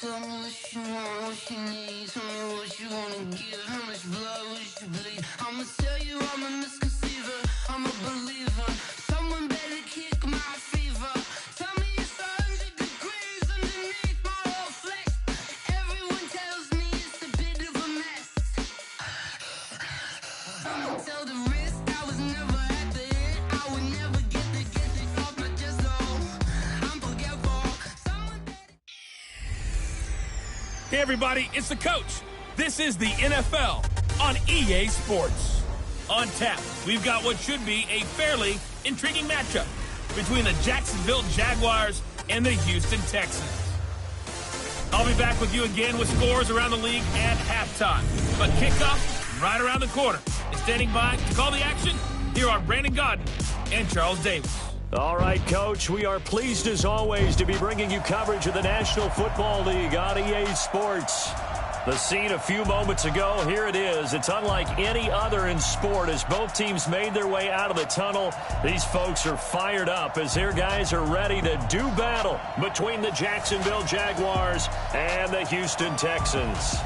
Tell me what you want, what you need. Tell me what you wanna give. How much blood would you bleed? I'ma tell you I'm a misconceiver. I'm a believer. Someone better kick my fever. Tell me it's 100 degrees underneath my whole flesh. Everyone tells me it's a bit of a mess. I'ma tell the risk I was never at the end. I would never get it off my chest. I'm forgetful. Someone better. Hey everybody, it's the coach. This is the NFL on EA Sports. On tap, we've got what should be a fairly intriguing matchup between the Jacksonville Jaguars and the Houston Texans. I'll be back with you again with scores around the league at halftime. But kickoff right around the corner. And standing by to call the action, here are Brandon Godden and Charles Davis. All right, Coach, we are pleased as always to be bringing you coverage of the National Football League on EA Sports. The scene a few moments ago, here it is. It's unlike any other in sport as both teams made their way out of the tunnel. These folks are fired up as their guys are ready to do battle between the Jacksonville Jaguars and the Houston Texans.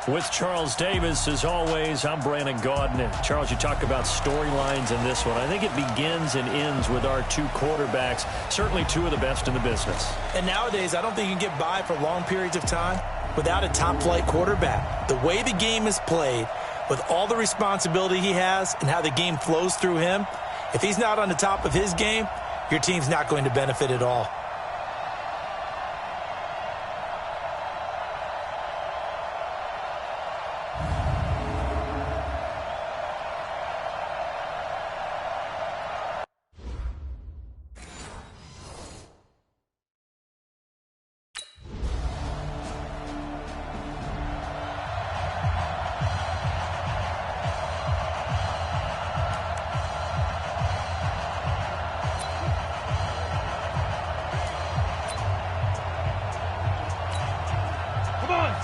With Charles Davis, as always, I'm Brandon Gaudin. And Charles, you talk about storylines in this one. I think it begins and ends with our two quarterbacks, certainly two of the best in the business. And nowadays, I don't think you can get by for long periods of time without a top-flight quarterback. The way the game is played, with all the responsibility he has and how the game flows through him, if he's not on the top of his game, your team's not going to benefit at all.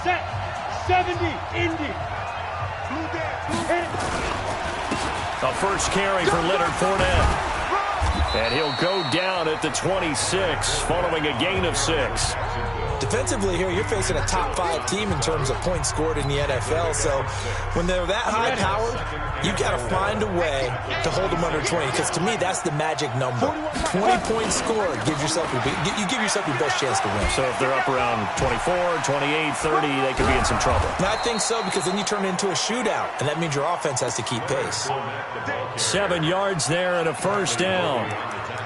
Set, 70, Indy. A first carry for Leonard Fournette. And he'll go down at the 26 following a gain of 6. Defensively here, you're facing a top-5 team in terms of points scored in the NFL. So when they're that high-powered, you've got to find a way to hold them under 20. Because to me, that's the magic number. 20 points scored gives yourself you give yourself your best chance to win. So if they're up around 24, 28, 30, they could be in some trouble. And I think so, because then you turn it into a shootout, and that means your offense has to keep pace. 7 yards there and a first down.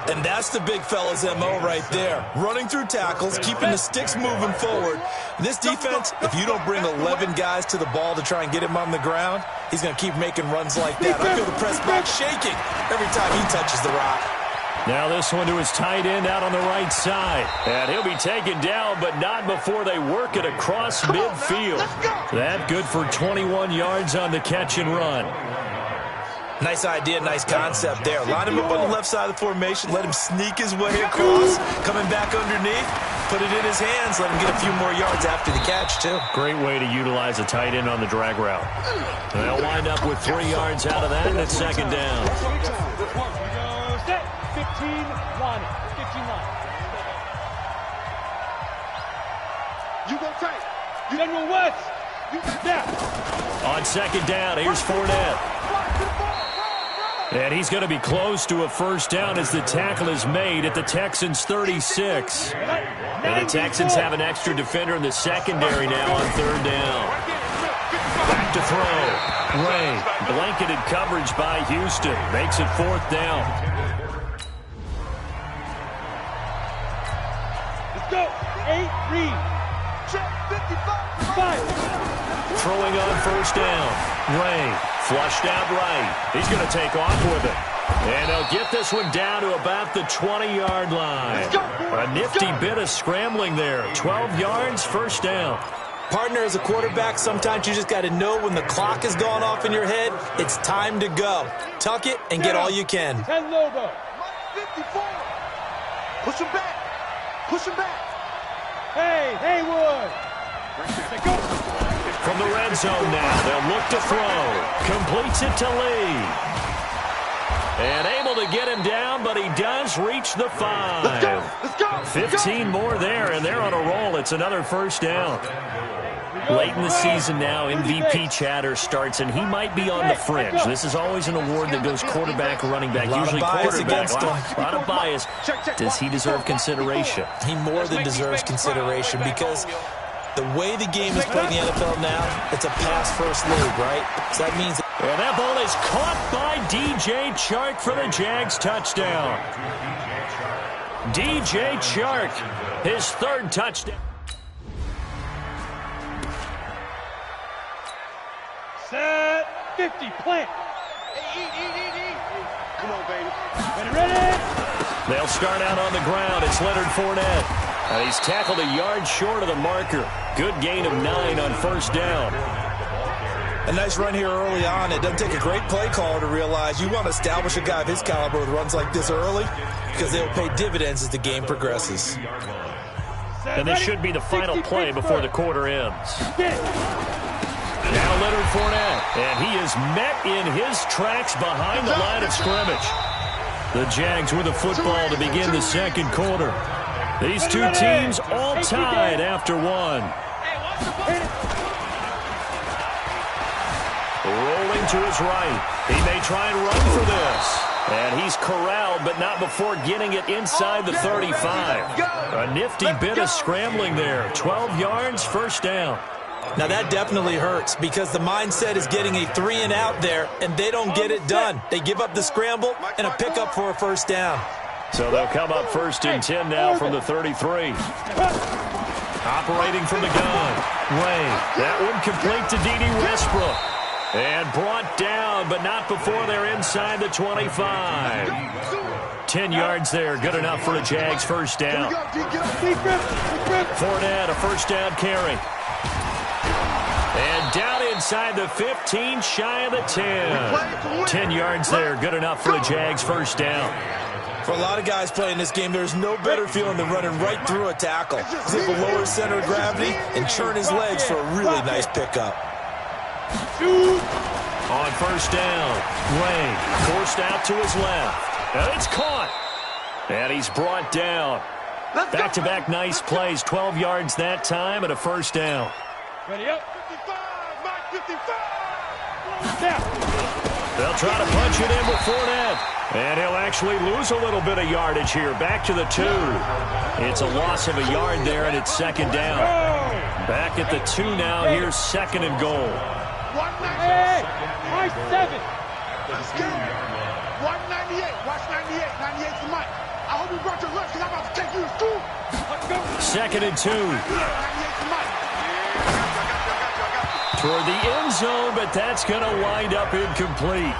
And that's the big fella's MO right there. Running through tackles, keeping the sticks moving forward. This defense, if you don't bring 11 guys to the ball to try and get him on the ground, he's going to keep making runs like that. I feel the press box shaking every time he touches the rock. Now this one to his tight end out on the right side. And he'll be taken down, but not before they work it across midfield. That good for 21 yards on the catch and run. Nice idea, nice concept there. Line him up on the left side of the formation. Let him sneak his way across. Coming back underneath. Put it in his hands. Let him get a few more yards after the catch, too. Great way to utilize a tight end on the drag route. And they'll wind up with 3 yards out of that, and it's second down. Set, 15-1. 15-1. You go tight. You General West. You step. On second down, here's Fournette. And he's going to be close to a first down as the tackle is made at the Texans' 36. And the Texans have an extra defender in the secondary now on third down. Back to throw. Ray, blanketed coverage by Houston. Makes it fourth down. Let's go. 8, read. Check, 55. Throwing on first down. Ray, flushed out right. He's going to take off with it. And they'll get this one down to about the 20-yard line. A nifty bit of scrambling there. 12 yards, first down. Partner, as a quarterback, sometimes you just got to know when the clock has gone off in your head, it's time to go. Tuck it and get all you can. 10 Lobo. 54. Push him back. Push him back. Hey, Haywood. From the red zone now, they'll look to throw. Completes it to Lee. And able to get him down, but he does reach the 5. Let's go. Let's go. 15 more there, and they're on a roll. It's another first down. Late in the season now, MVP chatter starts, and he might be on the fringe. This is always an award that goes quarterback or running back, usually quarterback. A lot of bias. Does he deserve consideration? He more than deserves consideration because the way the game is played in the NFL now, it's a pass-first league, right? So that means... And that ball is caught by DJ Chark for the Jags touchdown. DJ Chark, his 3rd touchdown. Set, 50, plant. Hey, eat. Come on, baby. Ready. They'll start out on the ground. It's Leonard Fournette. And he's tackled a yard short of the marker. Good gain of 9 on first down. A nice run here early on. It doesn't take a great play caller to realize you want to establish a guy of his caliber with runs like this early because they'll pay dividends as the game progresses. And this should be the final play before the quarter ends. Now Leonard Fournette, and he is met in his tracks behind the line of scrimmage. The Jags with the football to begin the second quarter. These two teams all tied after one. Rolling to his right. He may try and run for this. And he's corralled, but not before getting it inside the 35. A nifty bit of scrambling there. 12 yards, first down. Now that definitely hurts because the mindset is getting a 3-and-out there, and they don't get it done. They give up the scramble and a pickup for a first down. So they'll come up 1st and 10 now from the 33. Operating from the gun. Ray, that one complete to D.D. Westbrook. And brought down, but not before they're inside the 25. 10 yards there, good enough for a Jags first down. Fournette, a first down carry. And down inside the 15, shy of the 10. 10 yards there, good enough for a Jags first down. For a lot of guys playing this game, there's no better feeling than running right through a tackle. Zip a lower center of gravity and churn his legs for a really nice pickup. On first down, Ray forced out to his left. And it's caught. And he's brought down. Back-to-back nice plays, 12 yards that time and a first down. Ready up. 55, Mike, 55. They'll try to punch it in with Fournette. And he'll actually lose a little bit of yardage here. Back to the 2. It's a loss of a yard there, and it's second down. Back at the 2 now. Here's 2nd and goal. 198. High 7. Let's go. 198. Watch 98. 98 for Mike. I hope you brought your lunch because I'm about to take you to school. Let's go. 2nd and 2. 98 for Mike. Toward the end zone, but that's going to wind up incomplete.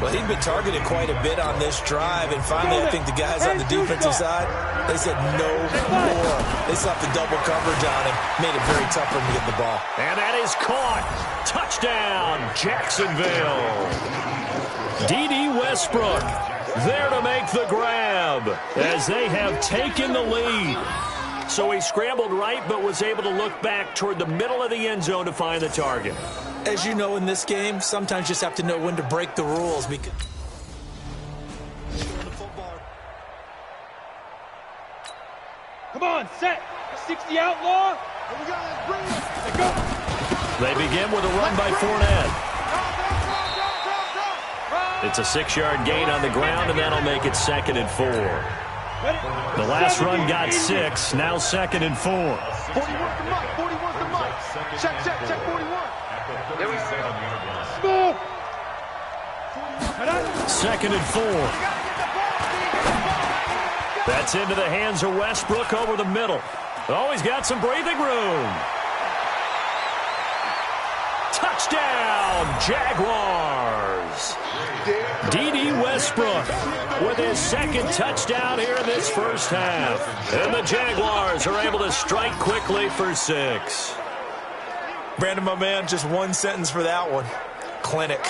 Well, he'd been targeted quite a bit on this drive, and finally I think the guys on the defensive side, they said no more. They slapped the double coverage on him, made it very tough for him to get the ball. And that is caught. Touchdown, Jacksonville. D.D. Westbrook there to make the grab as they have taken the lead. So he scrambled right but was able to look back toward the middle of the end zone to find the target. As you know in this game, sometimes you just have to know when to break the rules. Because Come on, set. 60 outlaw. Here we go. Let's bring it. Let's go. They begin with a run by Fournette. It's a 6-yard gain on the ground, and that'll make it 2nd and 4. The last run got 6, now 2nd and 4. 41 to Mike. 41 to Mike. Check 41. There we go. 2nd and 4. That's into the hands of Westbrook over the middle. Oh, he's got some breathing room. Touchdown, Jaguars. D.D. Westbrook with his 2nd touchdown here in this first half. And the Jaguars are able to strike quickly for 6. Brandon, my man, just one sentence for that one. Clinic.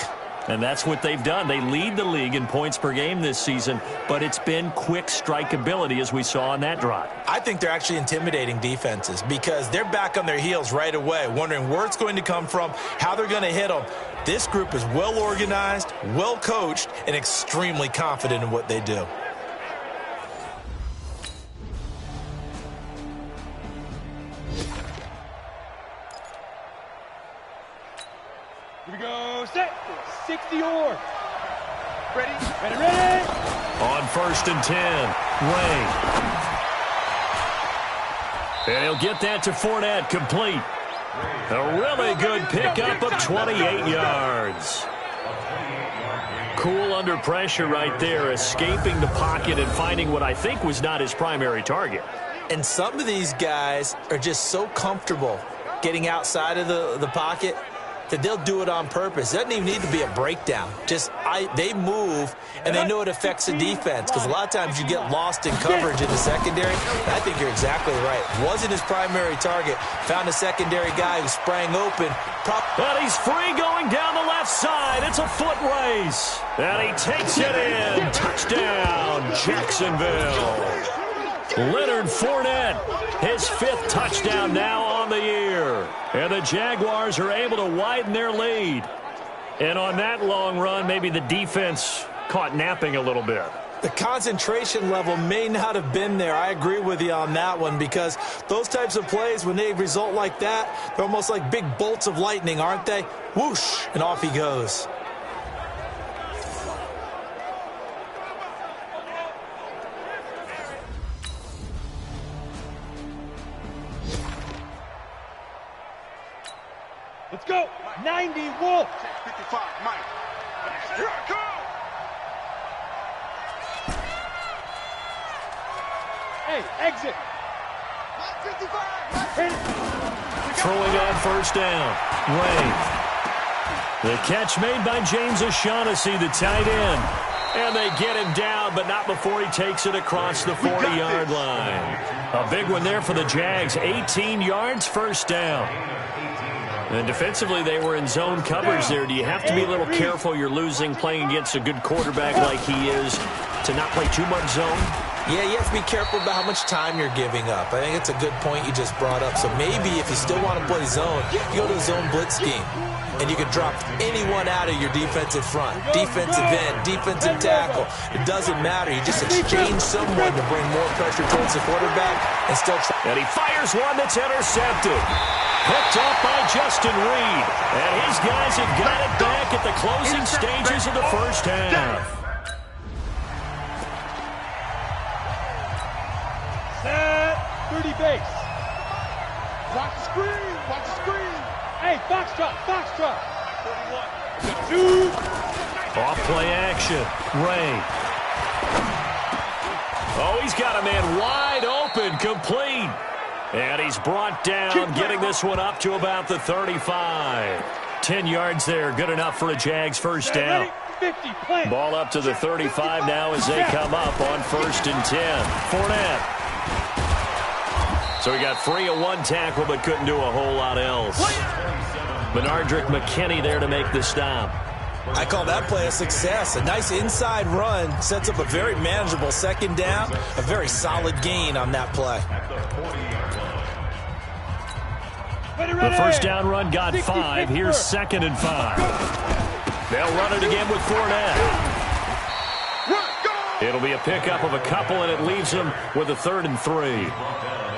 And that's what they've done. They lead the league in points per game this season, but it's been quick strikeability as we saw on that drive. I think they're actually intimidating defenses because they're back on their heels right away, wondering where it's going to come from, how they're going to hit them. This group is well organized, well coached, and extremely confident in what they do. Here we go, set, 60 or. Ready? On 1st and 10, Ray. And he'll get that to Fournette, complete. A really good pickup of 28 yards. Cool under pressure right there, escaping the pocket and finding what I think was not his primary target. And some of these guys are just so comfortable getting outside of the pocket that they'll do it on purpose. It doesn't even need to be a breakdown. They move, and they know it affects the defense because a lot of times you get lost in coverage in the secondary. I think you're exactly right. Wasn't his primary target. Found a secondary guy who sprang open. And he's free going down the left side. It's a foot race. And he takes it in. Touchdown, Jacksonville. Leonard Fournette, his 5th touchdown now on the year. And the Jaguars are able to widen their lead. And on that long run, maybe the defense caught napping a little bit. The concentration level may not have been there. I agree with you on that one because those types of plays, when they result like that, they're almost like big bolts of lightning, aren't they? Whoosh, and off he goes. Let's go. 90, Wolf. 55, Mike. Here I go. Hey, exit. 55, Throwing on 1st down. Ray. The catch made by James O'Shaughnessy, the tight end. And they get him down, but not before he takes it across the 40-yard line. A big one there for the Jags. 18 yards, 1st down. And defensively, they were in zone coverage there. Do you have to be a little careful? You're losing playing against a good quarterback like he is to not play too much zone? Yeah, you have to be careful about how much time you're giving up. I think it's a good point you just brought up. So maybe if you still want to play zone, you go to a zone blitz scheme. And you can drop anyone out of your defensive front. Defensive end, defensive tackle. It doesn't matter. You just exchange someone to bring more pressure towards the quarterback and still try. And he fires one that's intercepted. Picked up by Justin Reed. And his guys have got it back at the closing stages of the 1st half. Set, 30 base. Watch the screen. Watch the screen. Hey, Foxtrot, Foxtrot. 2. Off play action. Ray. Oh, he's got a man wide open, complete. And he's brought down, getting this one up to about the 35. 10 yards there, good enough for a Jags 1st down. 50, plant. Ball up to the 35 now as they come up on 1st and 10. Fournette. So he got free of one tackle but couldn't do a whole lot else. Benardrick McKinney there to make the stop. I call that play a success. A nice inside run sets up a very manageable 2nd down. A very solid gain on that play. The 1st down run got 5. Here's 2nd and 5. They'll run it again with Fournette. It'll be a pickup of a couple, and it leaves them with a 3rd and 3.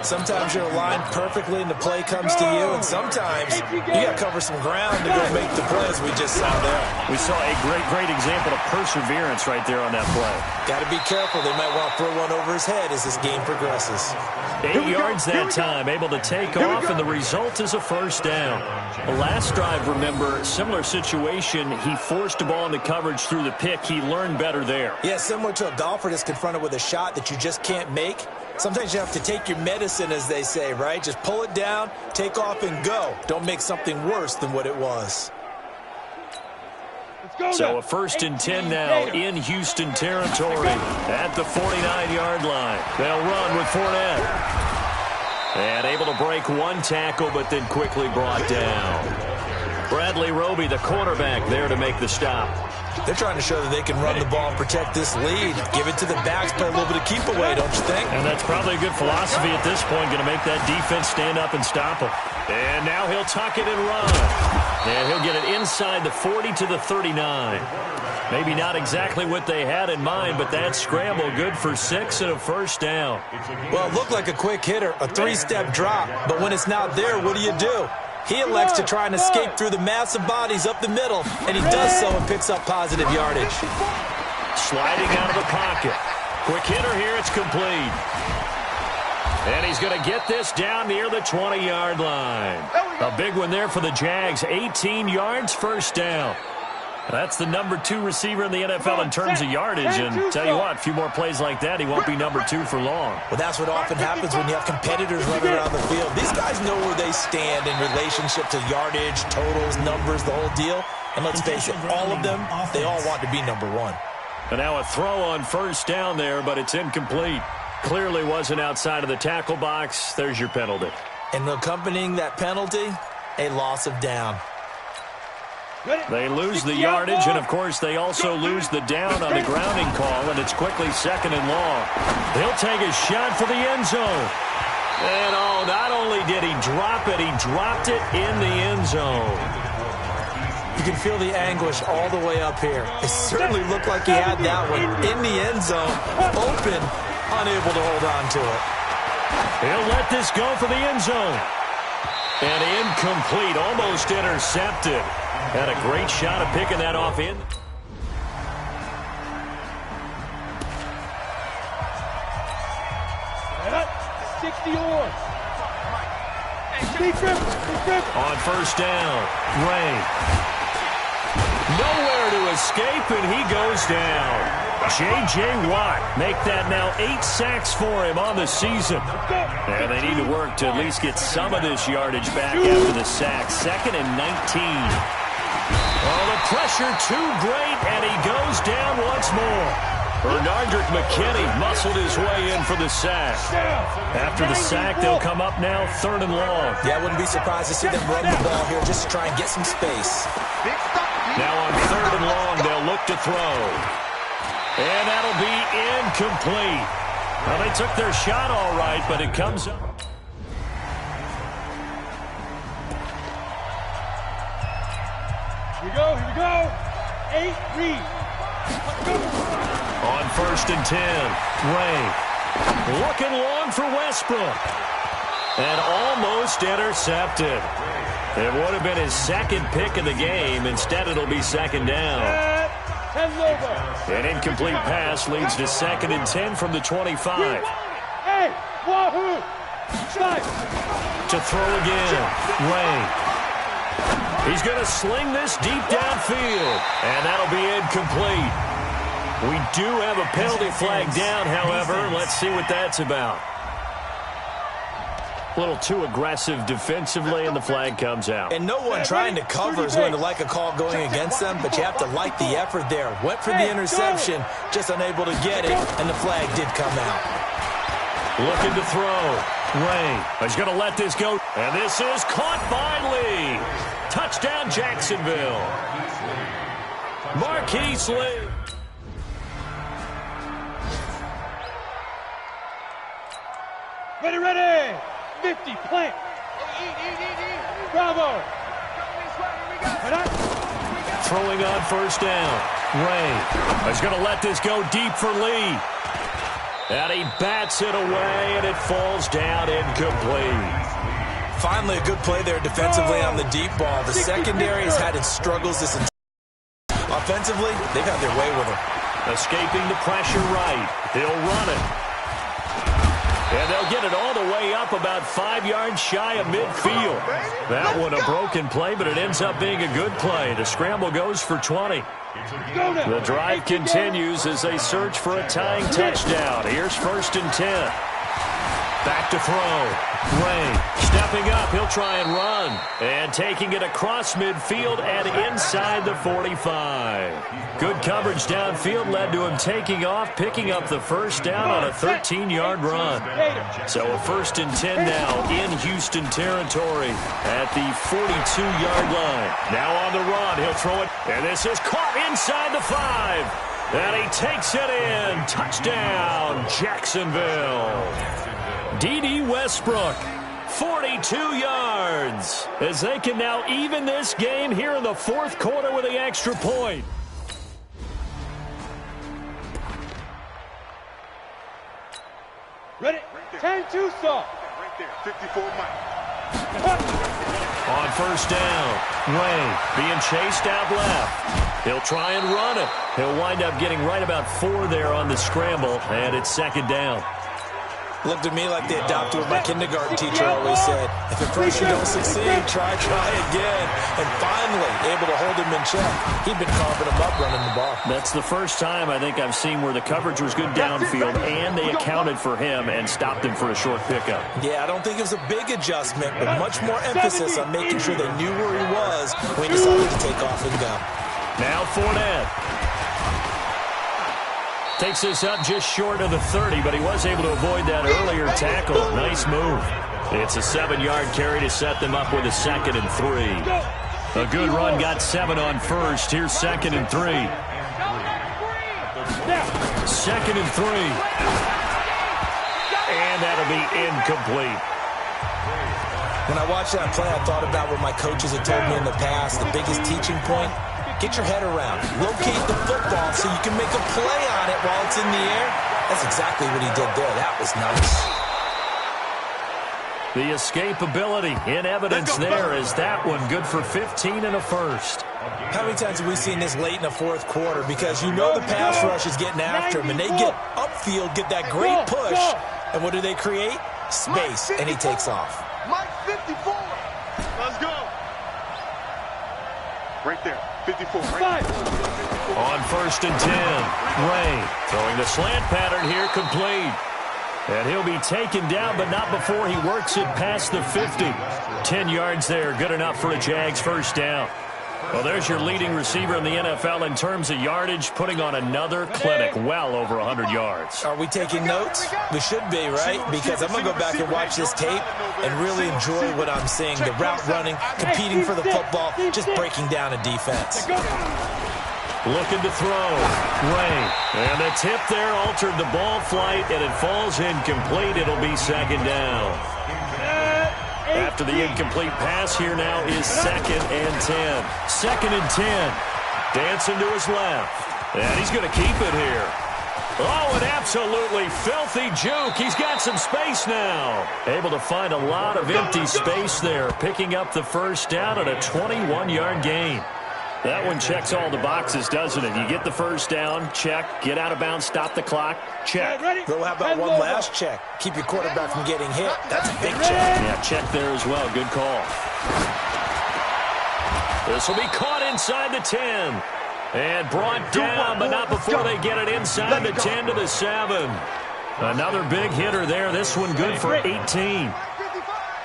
Sometimes you're aligned perfectly and the play comes to you, and sometimes you got to cover some ground to go make the plays we just saw there. We saw a great example of perseverance right there on that play. Got to be careful. They might want to throw one over his head as this game progresses. 8 yards that time, able to take off, and the result is a 1st down. The last drive, remember, similar situation. He forced the ball into coverage through the pick. He learned better there. Yeah, similar to a golfer that's confronted with a shot that you just can't make. Sometimes you have to take your medicine, as they say, right? Just pull it down, take off, and go. Don't make something worse than what it was. So a 1st and 10 now in Houston territory at the 49-yard line. They'll run with Fournette. And able to break one tackle, but then quickly brought down. Bradley Roby, the quarterback, there to make the stop. They're trying to show that they can run the ball and protect this lead. Give it to the backs, play a little bit of keep away, don't you think? And that's probably a good philosophy at this point, going to make that defense stand up and stop them. And now he'll tuck it and run. And he'll get it inside the 40 to the 39. Maybe not exactly what they had in mind, but that scramble good for 6 and a first down. Well, it looked like a quick hitter, a 3-step drop. But when it's not there, what do? He elects to try and escape through the massive bodies up the middle, and he does so and picks up positive yardage. Sliding out of the pocket. Quick hitter here, it's complete. And he's going to get this down near the 20-yard line. A big one there for the Jags. 18 yards, first down. That's the number 2 receiver in the NFL in terms of yardage. And tell you what, a few more plays like that, he won't be number 2 for long. Well, that's what often happens when you have competitors running around the field. These guys know where they stand in relationship to yardage, totals, numbers, the whole deal. And let's face it, all of them, they all want to be number 1. And now a throw on first down there, but it's incomplete. Clearly wasn't outside of the tackle box. There's your penalty. And accompanying that penalty, a loss of down. They lose the yardage, and, of course, they also lose the down on the grounding call, and it's quickly 2nd and long. He'll take a shot for the end zone. And, oh, not only did he drop it, he dropped it in the end zone. You can feel the anguish all the way up here. It certainly looked like he had that one in the end zone, open, unable to hold on to it. He'll let this go for the end zone. And incomplete, almost intercepted. Had a great shot of picking that off in. On first down, Ray. Nowhere to escape, and he goes down. J.J. Watt make that now 8 sacks for him on the season. And they need to work to at least get some of this yardage back after the sack. 2nd and 19. Oh, the pressure too great, and he goes down once more. Bernardrick McKinney muscled his way in for the sack. After the sack, they'll come up now 3rd and long. Yeah, I wouldn't be surprised to see them run the ball here just to try and get some space. Now on 3rd and long, they'll look to throw. And that'll be incomplete. Well, they took their shot all right, but it comes up. Here we go. 8, read. On 1st and 10, Ray. Looking long for Westbrook. And almost intercepted. It would have been his 2nd pick of the game. Instead, it'll be 2nd down. An incomplete pass leads to 2nd and 10 from the 25. Hey, wahoo! To throw again, Ray. He's going to sling this deep downfield, and that'll be incomplete. We do have a penalty flag down, however. Let's see what that's about. A little too aggressive defensively, and the flag comes out. And no one trying to cover is going to like a call going against them, but you have to like the effort there. Went for the interception, just unable to get it, and the flag did come out. Looking to throw. Ray. He's going to let this go. And this is caught by Lee. Touchdown, Jacksonville. Marquise Lee. Ready. 50, plant. Bravo. Throwing on first down. Ray is going to let this go deep for Lee. And he bats it away, and it falls down incomplete. Finally, a good play there defensively on the deep ball. The secondary has had its struggles this entire. Offensively, they've had their way with him. Escaping the pressure right. He'll run it. And they'll get it all the way up about 5 yards shy of midfield. That one a broken play, but it ends up being a good play. The scramble goes for 20. The drive continues as they search for a tying touchdown. Here's 1st and 10. Back to throw. Ray stepping up. He'll try and run. And taking it across midfield and inside the 45. Good coverage downfield led to him taking off, picking up the first down on a 13-yard run. So a 1st and 10 now in Houston territory at the 42-yard line. Now on the run. He'll throw it. And this is caught inside the 5. And he takes it in. Touchdown, Jacksonville. D.D. Westbrook, 42 yards, as they can now even this game here in the 4th quarter with the extra point. Ready? 10-2 saw. Right there, 54 Mike. On 1st down, Ray being chased out left. He'll try and run it. He'll wind up getting right about 4 there on the scramble, and it's 2nd down. Looked at me like they adopted what my kindergarten teacher always said. If at first you don't succeed, try again. And finally, able to hold him in check. He'd been carving him up running the ball. That's the first time I think I've seen where the coverage was good downfield and they accounted for him and stopped him for a short pickup. Yeah, I don't think it was a big adjustment, but much more emphasis on making sure they knew where he was when he decided to take off and go. Now Fournette. Takes this up just short of the 30, but he was able to avoid that earlier tackle. Nice move. It's a 7-yard carry to set them up with a 2nd and 3. A good run got 7 on 1st. Here's 2nd and 3. 2nd and 3. And that'll be incomplete. When I watched that play, I thought about what my coaches had told me in the past. The biggest teaching point, get your head around. Locate the football so you can make a play on it while it's in the air. That's exactly what he did there. That was nice. The escapability in evidence there is that one good for 15 and a 1st. How many times have we seen this late in the 4th quarter? Because you know the pass rush is getting after him, and they get upfield, get that great push, and what do they create? Space, and he takes off. Mike 54. Let's go. Right there, 54. Right there. On 1st and 10, Ray throwing the slant pattern here, complete. And he'll be taken down, but not before he works it past the 50. 10 yards there, good enough for a Jags 1st down. Well, there's your leading receiver in the NFL in terms of yardage, putting on another clinic, well over 100 yards. Are we taking notes? We should be, right? Because I'm going to go back and watch this tape and really enjoy what I'm seeing. The route running, competing for the football, just breaking down a defense. Looking to throw. Ray. And the tip there altered the ball flight, and it falls incomplete. It'll be 2nd down. After the incomplete pass, here now is 2nd and 10. 2nd and 10. Dancing to his left. And he's going to keep it here. Oh, an absolutely filthy juke. He's got some space now. Able to find a lot of empty space there, picking up the 1st down at a 21-yard gain. That one checks all the boxes, doesn't it? You get the 1st down, check. Get out of bounds, stop the clock, check. Well, how about one last check? Keep your quarterback from getting hit. That's a big check. Yeah, check there as well. Good call. This will be caught inside the 10. And brought down, but not before they get it inside the 10 to the 7. Another big hitter there. This one good for 18.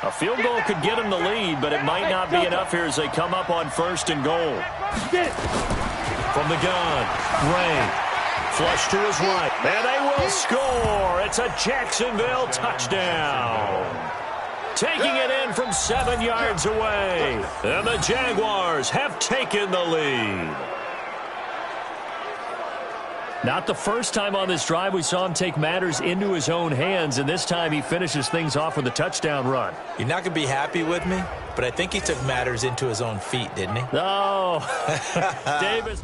A field goal could get him the lead, but it might not be enough here as they come up on 1st and goal. From the gun, Ray. Flush to his right. And they will score. It's a Jacksonville touchdown. Taking it in from 7 yards away. And the Jaguars have taken the lead. Not the first time on this drive we saw him take matters into his own hands, and this time he finishes things off with a touchdown run. You're not going to be happy with me, but I think he took matters into his own feet, didn't he? Oh, Davis.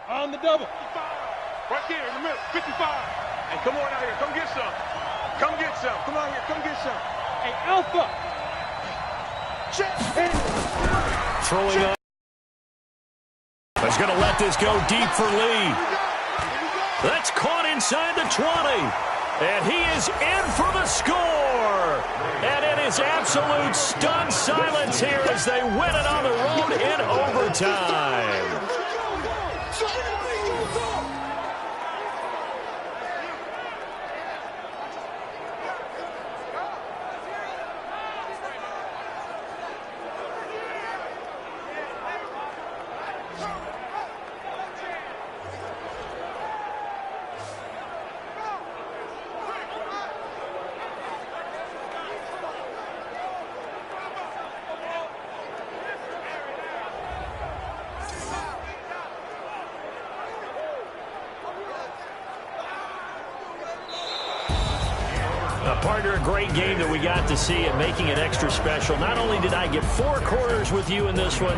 On the double. Right there in the middle, 55. Hey, come on out here. Come get some. Come get some. Come on here. Come get some. Hey, Alpha. Check. Throwing up. He's going to let this go deep for Lee. That's caught inside the 20. And he is in for the score. And it is absolute stunned silence here as they win it on the road in overtime. Partner, a great game that we got to see and making it extra special. Not only did I get 4 quarters with you in this one,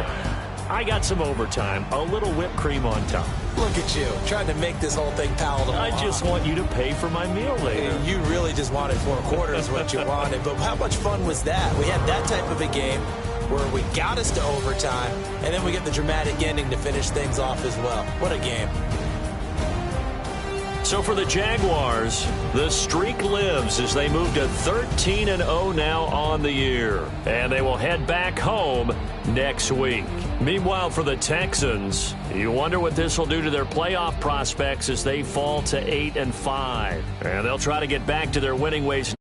I got some overtime, a little whipped cream on top. Look at you, trying to make this whole thing palatable. I just want you to pay for my meal later. You really just wanted 4 quarters, what you wanted. But how much fun was that? We had that type of a game where we got us to overtime, and then we get the dramatic ending to finish things off as well. What a game. So for the Jaguars, the streak lives as they move to 13-0 now on the year. And they will head back home next week. Meanwhile, for the Texans, you wonder what this will do to their playoff prospects as they fall to 8-5. And they'll try to get back to their winning ways.